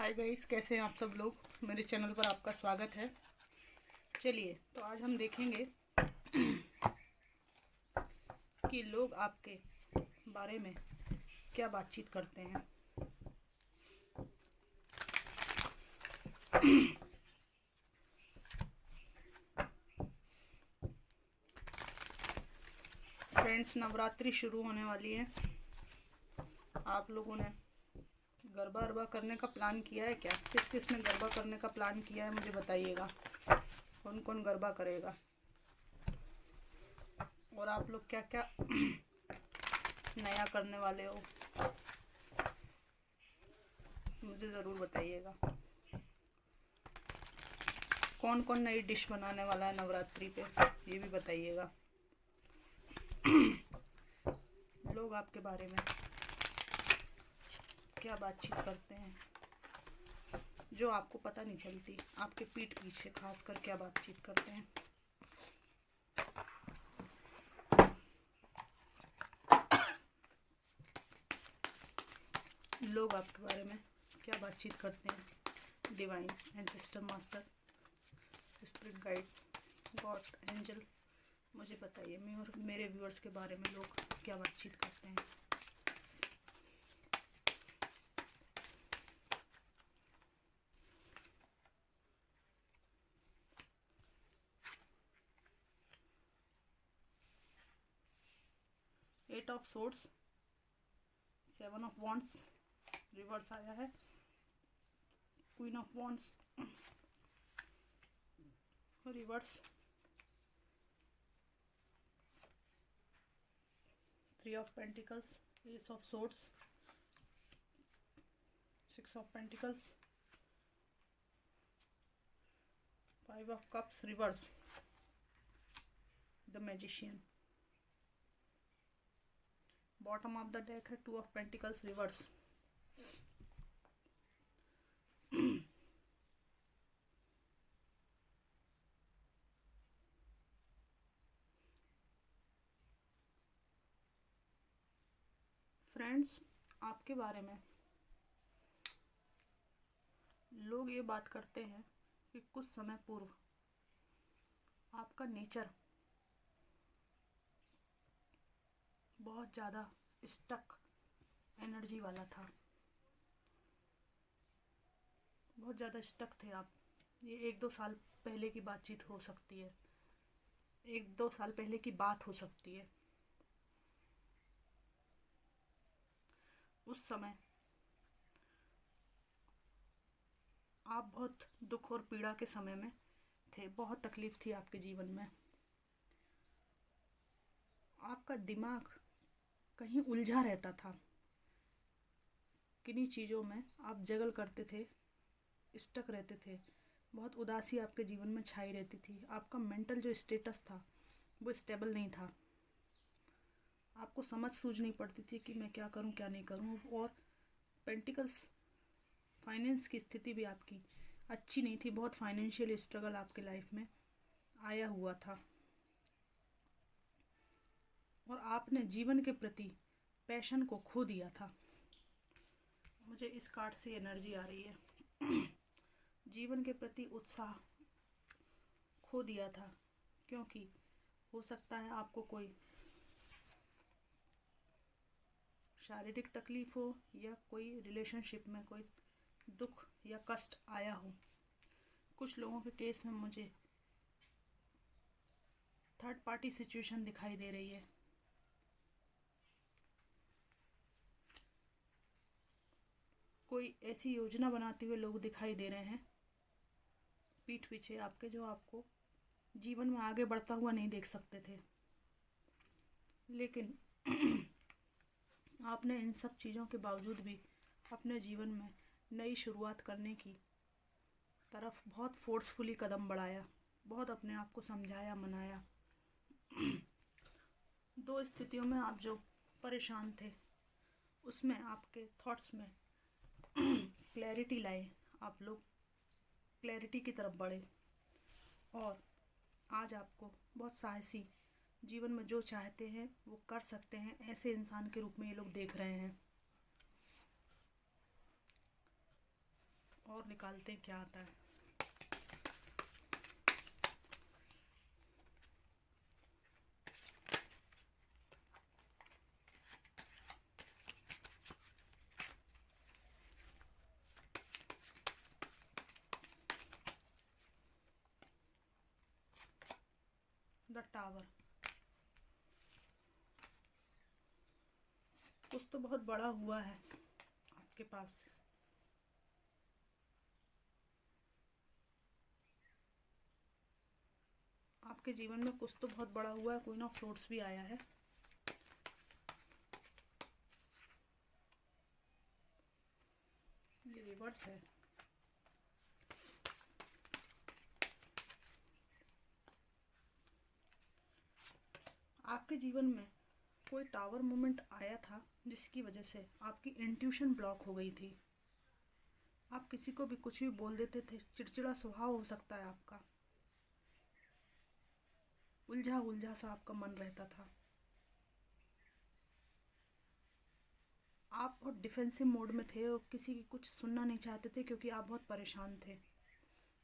Hi guys, कैसे हैं आप सब लोग। मेरे चैनल पर आपका स्वागत है। चलिए, तो आज हम देखेंगे कि लोग आपके बारे में क्या बातचीत करते हैं। फ्रेंड्स, नवरात्रि शुरू होने वाली है। आप लोगों ने गरबा अरबा करने का प्लान किया है क्या? किस किस ने गरबा करने का प्लान किया है मुझे बताइएगा। कौन कौन गरबा करेगा और आप लोग क्या क्या नया करने वाले हो, मुझे ज़रूर बताइएगा। कौन कौन नई डिश बनाने वाला है नवरात्रि पे, ये भी बताइएगा। लोग आपके बारे में क्या बातचीत करते हैं जो आपको पता नहीं चलती। आपके पीठ पीछे खासकर क्या बातचीत करते हैं। लोग आपके बारे में क्या बातचीत करते हैं। Divine, ancestor, master, spirit guide, God, angel, मुझे बताइए। मैं और मेरे व्यूअर्स के बारे में लोग क्या बातचीत करते हैं। Eight of swords, seven of wands reverse आया है। Queen of wands reverse, three of pentacles, ace of swords, six of pentacles, five of cups reverse, the magician. Bottom of the deck है two of pentacles reverse. Friends, आपके बारे में लोग ये बात करते हैं कि कुछ समय पूर्व आपका नेचर बहुत ज़्यादा स्टक एनर्जी वाला था। बहुत ज़्यादा स्टक थे आप। ये 1-2 साल पहले की बातचीत हो सकती है, 1-2 साल पहले की बात हो सकती है। उस समय आप बहुत दुख और पीड़ा के समय में थे। बहुत तकलीफ थी आपके जीवन में। आपका दिमाग कहीं उलझा रहता था। किन्हीं चीज़ों में आप जगल करते थे, स्टक रहते थे। बहुत उदासी आपके जीवन में छाई रहती थी। आपका मेंटल जो स्टेटस था वो स्टेबल नहीं था। आपको समझ सूझ नहीं पड़ती थी कि मैं क्या करूं क्या नहीं करूं। और पेंटिकल्स, फाइनेंस की स्थिति भी आपकी अच्छी नहीं थी। बहुत फाइनेंशियल स्ट्रगल आपके लाइफ में आया हुआ था और आपने जीवन के प्रति पैशन को खो दिया था। मुझे इस कार्ड से एनर्जी आ रही है। जीवन के प्रति उत्साह खो दिया था, क्योंकि हो सकता है आपको कोई शारीरिक तकलीफ हो या कोई रिलेशनशिप में कोई दुख या कष्ट आया हो। कुछ लोगों के केस में मुझे थर्ड पार्टी सिचुएशन दिखाई दे रही है। कोई ऐसी योजना बनाते हुए लोग दिखाई दे रहे हैं पीठ पीछे आपके, जो आपको जीवन में आगे बढ़ता हुआ नहीं देख सकते थे। लेकिन आपने इन सब चीज़ों के बावजूद भी अपने जीवन में नई शुरुआत करने की तरफ बहुत फोर्सफुली कदम बढ़ाया। बहुत अपने आप को समझाया, मनाया। दो स्थितियों में आप जो परेशान थे उसमें आपके थॉट्स में क्लैरिटी लाए। आप लोग क्लैरिटी की तरफ बढ़े और आज आपको बहुत साहसी, जीवन में जो चाहते हैं वो कर सकते हैं, ऐसे इंसान के रूप में ये लोग देख रहे हैं। और निकालते हैं क्या आता है। The tower. कुछ तो बहुत बड़ा हुआ है आपके पास। आपके जीवन में कुछ तो बहुत बड़ा हुआ है। क्वीन ऑफ सोर्ड्स भी आया है। ये रिवर्स है। आपके जीवन में कोई टावर मोमेंट आया था जिसकी वजह से आपकी इंट्यूशन ब्लॉक हो गई थी। आप किसी को भी कुछ भी बोल देते थे। चिड़चिड़ा स्वभाव हो सकता है आपका। उलझा उलझा सा आपका मन रहता था। आप बहुत डिफेंसिव मोड में थे और किसी की कुछ सुनना नहीं चाहते थे क्योंकि आप बहुत परेशान थे।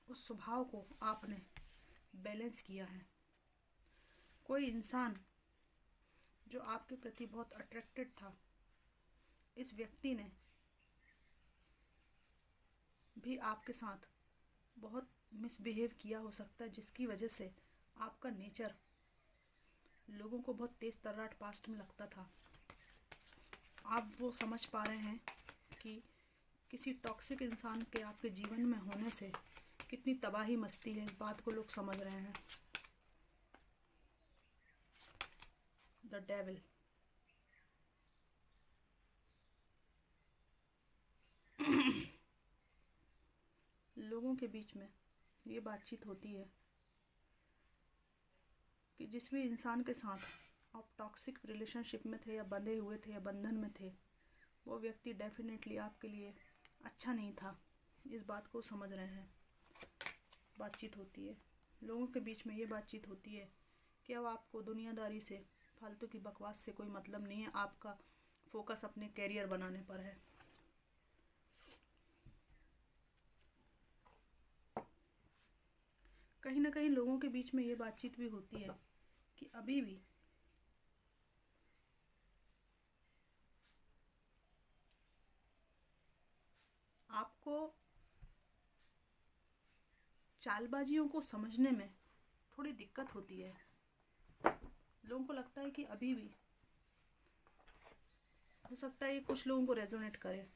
उस स्वभाव को आपने बैलेंस किया है। कोई इंसान जो आपके प्रति बहुत अट्रैक्टेड था, इस व्यक्ति ने भी आपके साथ बहुत मिसबिहेव किया हो सकता है, जिसकी वजह से आपका नेचर लोगों को बहुत तेज़ तर्राट पास्ट में लगता था। आप वो समझ पा रहे हैं कि किसी टॉक्सिक इंसान के आपके जीवन में होने से कितनी तबाही मचती है। इस बात को लोग समझ रहे हैं। The devil. लोगों के बीच में ये बातचीत होती है कि जिस भी इंसान के साथ आप टॉक्सिक रिलेशनशिप में थे या बंधे हुए थे या बंधन में थे, वो व्यक्ति डेफिनेटली आपके लिए अच्छा नहीं था। इस बात को समझ रहे हैं। बातचीत होती है लोगों के बीच में। ये बातचीत होती है कि अब आपको दुनियादारी से, फालतू की बकवास से कोई मतलब नहीं है। आपका फोकस अपने कैरियर बनाने पर है। कहीं ना कहीं लोगों के बीच में ये बातचीत भी होती है कि अभी भी आपको चालबाजियों को समझने में थोड़ी दिक्कत होती है। लोगों को लगता है कि अभी भी हो सकता है ये कुछ लोगों को रेजोनेट करे,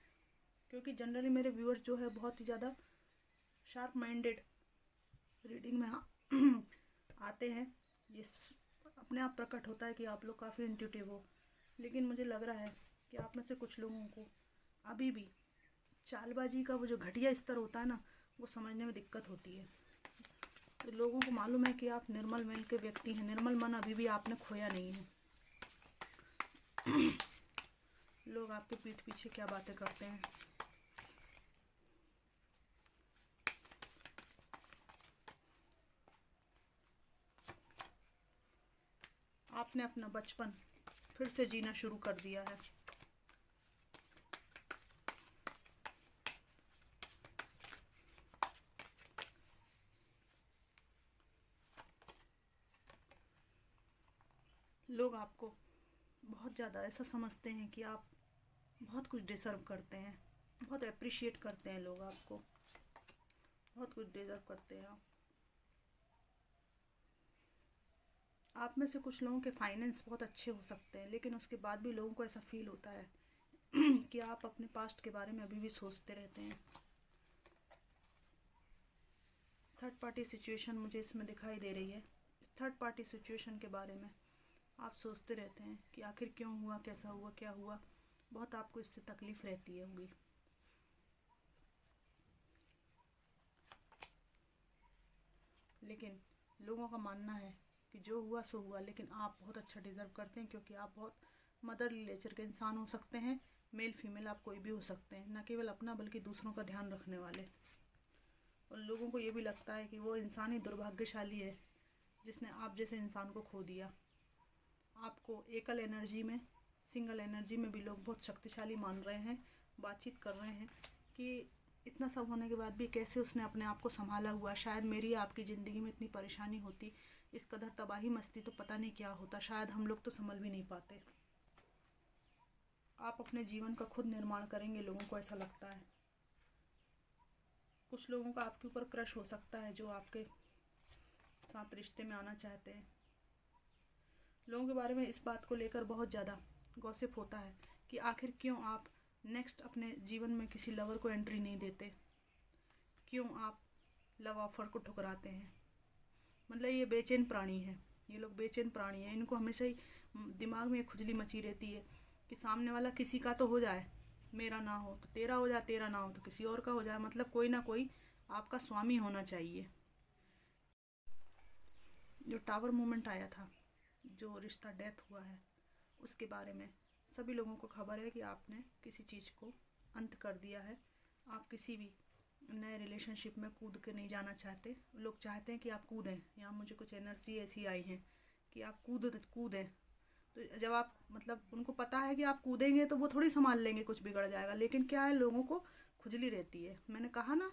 क्योंकि जनरली मेरे व्यूअर्स जो है बहुत ही ज़्यादा शार्प माइंडेड रीडिंग में आते हैं। ये अपने आप प्रकट होता है कि आप लोग काफ़ी इंट्यूटिव हो। लेकिन मुझे लग रहा है कि आप में से कुछ लोगों को अभी भी चालबाजी का वो जो घटिया स्तर होता है ना, वो समझने में दिक्कत होती है। तो लोगों को मालूम है कि आप निर्मल मन के व्यक्ति हैं। निर्मल मन अभी भी आपने खोया नहीं है। लोग आपके पीठ पीछे क्या बातें करते हैं। आपने अपना बचपन फिर से जीना शुरू कर दिया है। लोग आपको बहुत ज़्यादा ऐसा समझते हैं कि आप बहुत कुछ डिज़र्व करते हैं। बहुत अप्रिशिएट करते हैं लोग आपको। बहुत कुछ डिज़र्व करते हैं आप में से कुछ लोगों के फाइनेंस बहुत अच्छे हो सकते हैं, लेकिन उसके बाद भी लोगों को ऐसा फील होता है कि आप अपने पास्ट के बारे में अभी भी सोचते रहते हैं। थर्ड पार्टी सिचुएशन मुझे इसमें दिखाई दे रही है। थर्ड पार्टी सिचुएशन के बारे में आप सोचते रहते हैं कि आखिर क्यों हुआ, कैसा हुआ, क्या हुआ। बहुत आपको इससे तकलीफ़ रहती है होगी। लेकिन लोगों का मानना है कि जो हुआ सो हुआ, लेकिन आप बहुत अच्छा डिज़र्व करते हैं, क्योंकि आप बहुत मदरली नेचर के इंसान हो सकते हैं। मेल फीमेल आप कोई भी हो सकते हैं, न केवल अपना बल्कि दूसरों का ध्यान रखने वाले। और लोगों को ये भी लगता है कि वो इंसान ही दुर्भाग्यशाली है जिसने आप जैसे इंसान को खो दिया। आपको एकल एनर्जी में, सिंगल एनर्जी में भी लोग बहुत शक्तिशाली मान रहे हैं। बातचीत कर रहे हैं कि इतना सब होने के बाद भी कैसे उसने अपने आप को संभाला हुआ। शायद मेरी आपकी ज़िंदगी में इतनी परेशानी होती, इस कदर तबाही मचती, तो पता नहीं क्या होता। शायद हम लोग तो संभल भी नहीं पाते। आप अपने जीवन का खुद निर्माण करेंगे, लोगों को ऐसा लगता है। कुछ लोगों का आपके ऊपर क्रश हो सकता है जो आपके साथ रिश्ते में आना चाहते हैं। लोगों के बारे में इस बात को लेकर बहुत ज़्यादा गॉसिप होता है कि आखिर क्यों आप नेक्स्ट अपने जीवन में किसी लवर को एंट्री नहीं देते, क्यों आप लव ऑफर को ठुकराते हैं। मतलब ये बेचैन प्राणी है, ये लोग बेचैन प्राणी हैं। इनको हमेशा ही दिमाग में खुजली मची रहती है कि सामने वाला किसी का तो हो जाए, मेरा ना हो तो तेरा हो जाए, तेरा ना हो तो किसी और का हो जाए। मतलब कोई ना कोई आपका स्वामी होना चाहिए। जो टावर मूवमेंट आया था, जो रिश्ता डेथ हुआ है, उसके बारे में सभी लोगों को खबर है कि आपने किसी चीज़ को अंत कर दिया है। आप किसी भी नए रिलेशनशिप में कूद के नहीं जाना चाहते। लोग चाहते हैं कि आप कूदें। यहाँ मुझे कुछ एनर्जी ऐसी आई है कि आप कूदें। तो जब आप मतलब उनको पता है कि आप कूदेंगे तो वो थोड़ी संभाल लेंगे, कुछ बिगड़ जाएगा। लेकिन क्या है, लोगों को खुजली रहती है। मैंने कहा ना,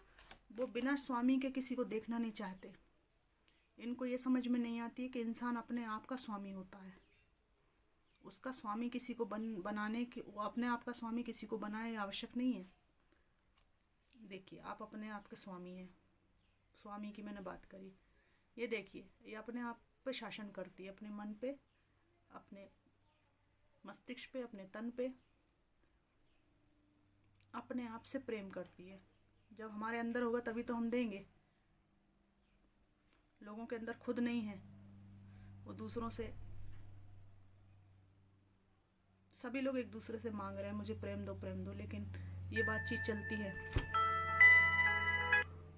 वो बिना स्वामी के किसी को देखना नहीं चाहते। इनको ये समझ में नहीं आती है कि इंसान अपने आप का स्वामी होता है। उसका स्वामी किसी को बनाने की, वो अपने आप का स्वामी किसी को बनाए, आवश्यक नहीं है। देखिए, आप अपने आप के स्वामी हैं। स्वामी की मैंने बात करी। ये देखिए, ये अपने आप पे शासन करती है, अपने मन पे, अपने मस्तिष्क पे, अपने तन पे, अपने आप से प्रेम करती है। जब हमारे अंदर होगा तभी तो हम देंगे। लोगों के अंदर खुद नहीं है, वो दूसरों से, सभी लोग एक दूसरे से मांग रहे हैं मुझे प्रेम दो, लेकिन ये बातचीत चलती है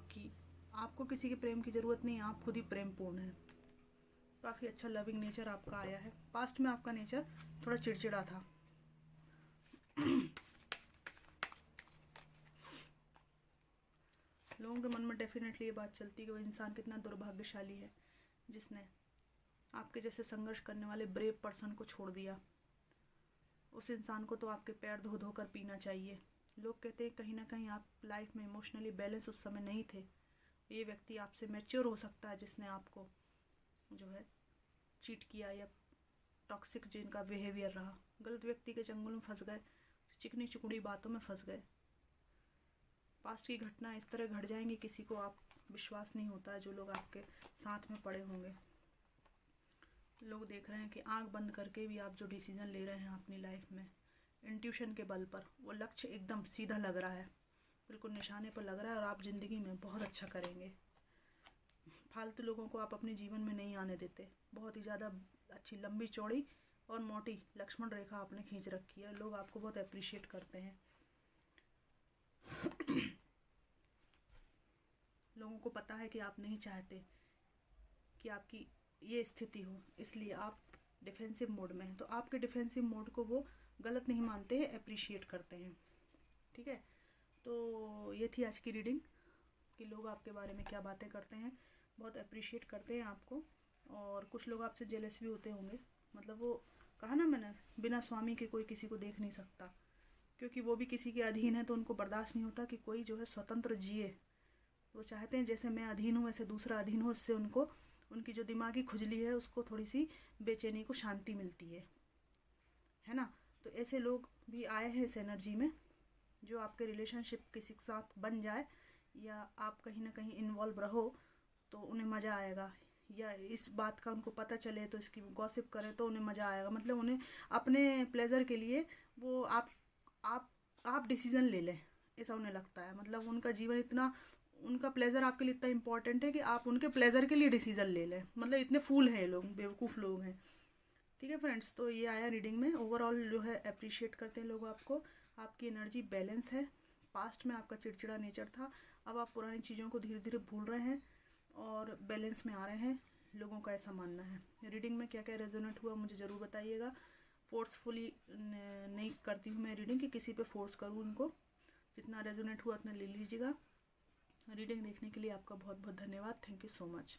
कि आपको किसी के प्रेम की ज़रूरत नहीं है, आप खुद ही प्रेम पूर्ण हैं। काफ़ी अच्छा लविंग नेचर आपका आया है। पास्ट में आपका नेचर थोड़ा चिड़चिड़ा था। लोगों के मन में डेफिनेटली ये बात चलती है कि वो इंसान कितना दुर्भाग्यशाली है जिसने आपके जैसे संघर्ष करने वाले ब्रेव पर्सन को छोड़ दिया। उस इंसान को तो आपके पैर धो धो कर पीना चाहिए। लोग कहते हैं कहीं ना कहीं आप लाइफ में इमोशनली बैलेंस उस समय नहीं थे। ये व्यक्ति आपसे मैच्योर हो सकता है जिसने आपको जो है चीट किया या टॉक्सिक जिनका बिहेवियर रहा। गलत व्यक्ति के चंगुल में फंस गए, चिकनी चुकड़ी बातों में फंस गए। पास्ट की घटना इस तरह घट जाएंगी, किसी को आप विश्वास नहीं होता है जो लोग आपके साथ में पड़े होंगे। लोग देख रहे हैं कि आंख बंद करके भी आप जो डिसीज़न ले रहे हैं अपनी लाइफ में, इंट्यूशन के बल पर, वो लक्ष्य एकदम सीधा लग रहा है, बिल्कुल निशाने पर लग रहा है और आप ज़िंदगी में बहुत अच्छा करेंगे। फालतू लोगों को आप अपने जीवन में नहीं आने देते। बहुत ही ज़्यादा अच्छी लंबी चौड़ी और मोटी लक्ष्मण रेखा आपने खींच रखी है। लोग आपको बहुत अप्रिशिएट करते हैं। लोगों को पता है कि आप नहीं चाहते कि आपकी ये स्थिति हो, इसलिए आप डिफेंसिव मोड में हैं। तो आपके डिफेंसिव मोड को वो गलत नहीं मानते हैं, अप्रिशिएट करते हैं। ठीक है, तो ये थी आज की रीडिंग कि लोग आपके बारे में क्या बातें करते हैं। बहुत अप्रिशिएट करते हैं आपको, और कुछ लोग आपसे जेलस भी होते होंगे। मतलब वो कहा ना मैंने, बिना स्वामी के कोई किसी को देख नहीं सकता, क्योंकि वो भी किसी के अधीन है। तो उनको बर्दाश्त नहीं होता कि कोई जो है स्वतंत्र जिए। वो चाहते हैं जैसे मैं अधीन हूँ वैसे दूसरा अधीन हो। इससे उनको उनकी जो दिमागी खुजली है उसको थोड़ी सी बेचैनी को शांति मिलती है ना। तो ऐसे लोग भी आए हैं इस एनर्जी में। जो आपके रिलेशनशिप किसी के साथ बन जाए या आप कहीं ना कहीं इन्वॉल्व रहो तो उन्हें मज़ा आएगा, या इस बात का उनको पता चले तो इसकी गॉसिप करें तो उन्हें मज़ा आएगा। मतलब उन्हें अपने प्लेजर के लिए वो आप डिसीज़न ले लें, ऐसा उन्हें लगता है। मतलब उनका जीवन इतना, उनका प्लेजर आपके लिए इतना इंपॉर्टेंट है कि आप उनके प्लेजर के लिए डिसीज़न ले लें। मतलब इतने फूल हैं ये लोग, बेवकूफ़ लोग हैं। ठीक है फ्रेंड्स, तो ये आया रीडिंग में। ओवरऑल जो है अप्रिशिएट करते हैं लोग आपको। आपकी एनर्जी बैलेंस है। पास्ट में आपका चिड़चिड़ा नेचर था, अब आप पुरानी चीज़ों को धीरे धीरे भूल रहे हैं और बैलेंस में आ रहे हैं, लोगों का ऐसा मानना है। रीडिंग में क्या क्या रेजोनेट हुआ मुझे ज़रूर बताइएगा। फोर्सफुली नहीं करती हूँ मैं रीडिंग कि किसी पे फोर्स करूँ उनको। जितना रेजोनेट हुआ उतना ले लीजिएगा। रीडिंग देखने के लिए आपका बहुत बहुत धन्यवाद। Thank you so much.